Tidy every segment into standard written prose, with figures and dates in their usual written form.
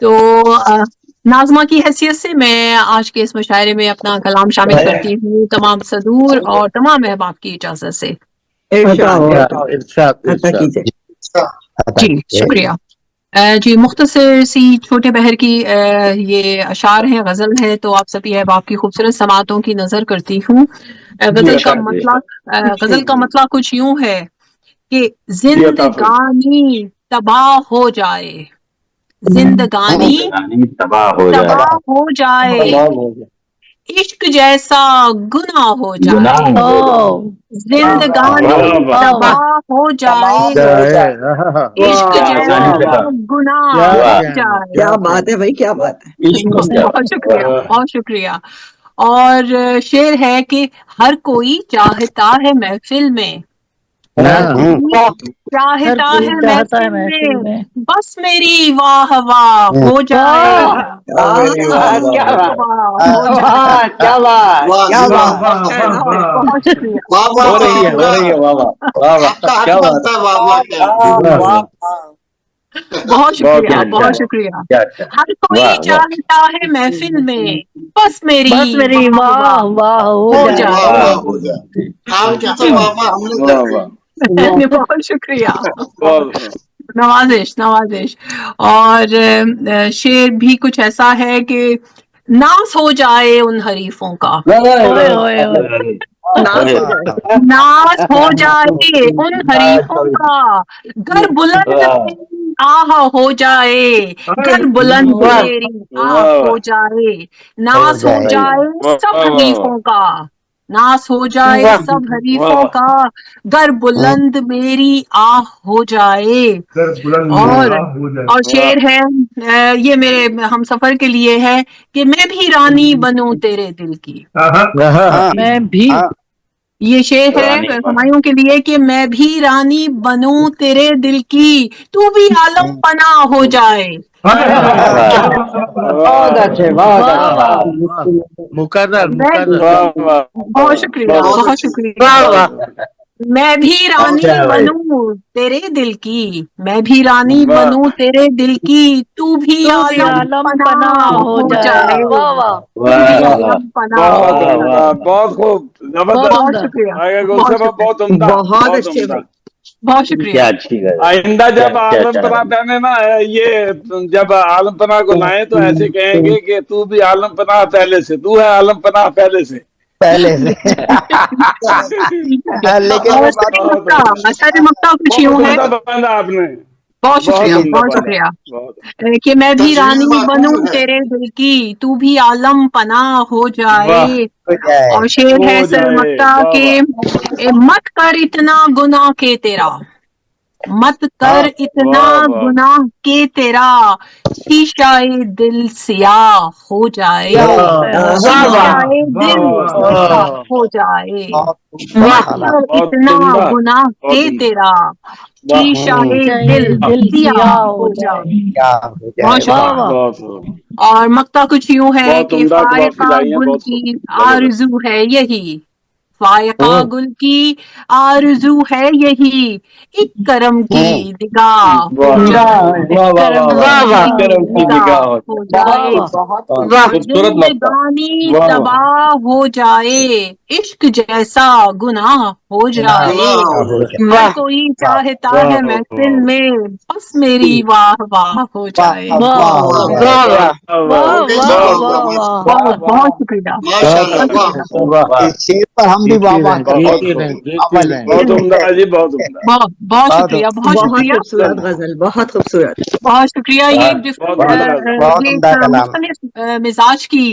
تو ناظمہ کی حیثیت سے میں آج کے اس مشاعرے میں اپنا کلام شامل کرتی ہوں تمام صدور اور تمام احباب کی اجازت سے۔ جی شکریہ۔ جی مختصر سی چھوٹے بہر کی یہ اشعار ہیں، غزل ہے، تو آپ سبھی احباب کی خوبصورت سماعتوں کی نظر کرتی ہوں۔ غزل کا مطلب کچھ یوں ہے کہ زندگانی تباہ ہو جائے، زندگانی تباہ ہو جائے، عشق جیسا گناہ ہو جائے، زندگانی تباہ ہو جائے، عشق جیسا گناہ ہو جائے۔ کیا بات ہے بھائی، کیا بات ہے، بہت شکریہ، بہت شکریہ۔ اور شعر ہے کہ ہر کوئی چاہتا ہے محفل میں، چاہتا ہے محفل میں، بس میری واہ واہ ہو جائے، بہت شکریہ، بہت شکریہ، بہت شکریہ۔ ہر کوئی چاہتا ہے محفل میں، بس میری واہ واہ ہو جائے۔ بہت شکریہ، نوازش نوازش۔ اور شعر بھی کچھ ایسا ہے کہ ناز ہو جائے ان حریفوں کا، ناز ہو جائے ان حریفوں کا، گر بلند میری آہ ہو جائے، گر بلند میری آہ ہو جائے، ناز ہو جائے سب حریفوں کا، ناز ہو جائے سب حریفوں کا، گر بلند میری آہ ہو جائے۔ اور شعر ہے یہ میرے ہم سفر کے لیے ہے کہ میں بھی رانی بنوں تیرے دل کی، میں بھی، یہ شعر ہے ہمایوں کے لیے کہ میں بھی رانی بنوں تیرے دل کی، تو بھی عالم پناہ ہو جائے۔ بہت شکریہ، بہت شکریہ۔ میں بھی رانی بنوں تیرے دل کی، میں بھی رانی بنوں تیرے دل کی، تو بھی عالم پناہ ہو جائے، بہت خوب، بہت شکریہ، بہت اچھے بھائی، بہت شکریہ۔ آئندہ جب عالم پناہ پہنے نا، یہ جب عالم پناہ کو لائیں تو ایسے کہیں گے کہ تو بھی عالم پناہ پہلے سے، تو ہے عالم پناہ پہلے سے، مکتا کچھ یوں ہے، آپ نے بہت شکریہ، بہت شکریہ، کہ میں بھی رانی بنوں تیرے دل کی، تو بھی عالم پناہ ہو جائے۔ اور شعر ہے سر مکتا کہ مت کر اتنا گناہ کہ تیرا، مت کر اتنا گناہ کہ تیرا، شیشہ دل سیاہ ہو جائے، شیشہ دل سیاہ ہو جائے، مت کر اتنا گناہ کہ تیرا، شیشہ دل سیاہ ہو جائے۔ بہت شکریہ۔ اور مکتا کچھ یوں ہے کہ فائقہ گل کی آرزو ہے یہی، فائقہ گل کی آرزو ہے یہی، ایک کرم کی نگاہ ہو جائے، زندگانی تباہ ہو جائے، عشق جیسا گناہ ہو جائے، ہر کوئی چاہتا ہے محفل میں، بس میری واہ واہ ہو جائے۔ بہت شکریہ، ہم بھی واہ واہ بہت عمدہ جی، بہت عمدہ، بہت شکریہ، بہت بہت شکریہ، خوبصورت غزل، بہت خوبصورت۔ بہت شکریہ۔ یہ مختلف مزاج کی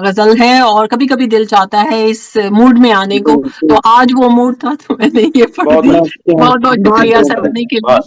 غزل ہے اور کبھی کبھی دل چاہتا ہے اس موڈ میں آنے کو، تو آج وہ موڈ تھا تو میں نے یہ پڑھ دی۔ بہت بہت شکریہ سر کے لیے، بہت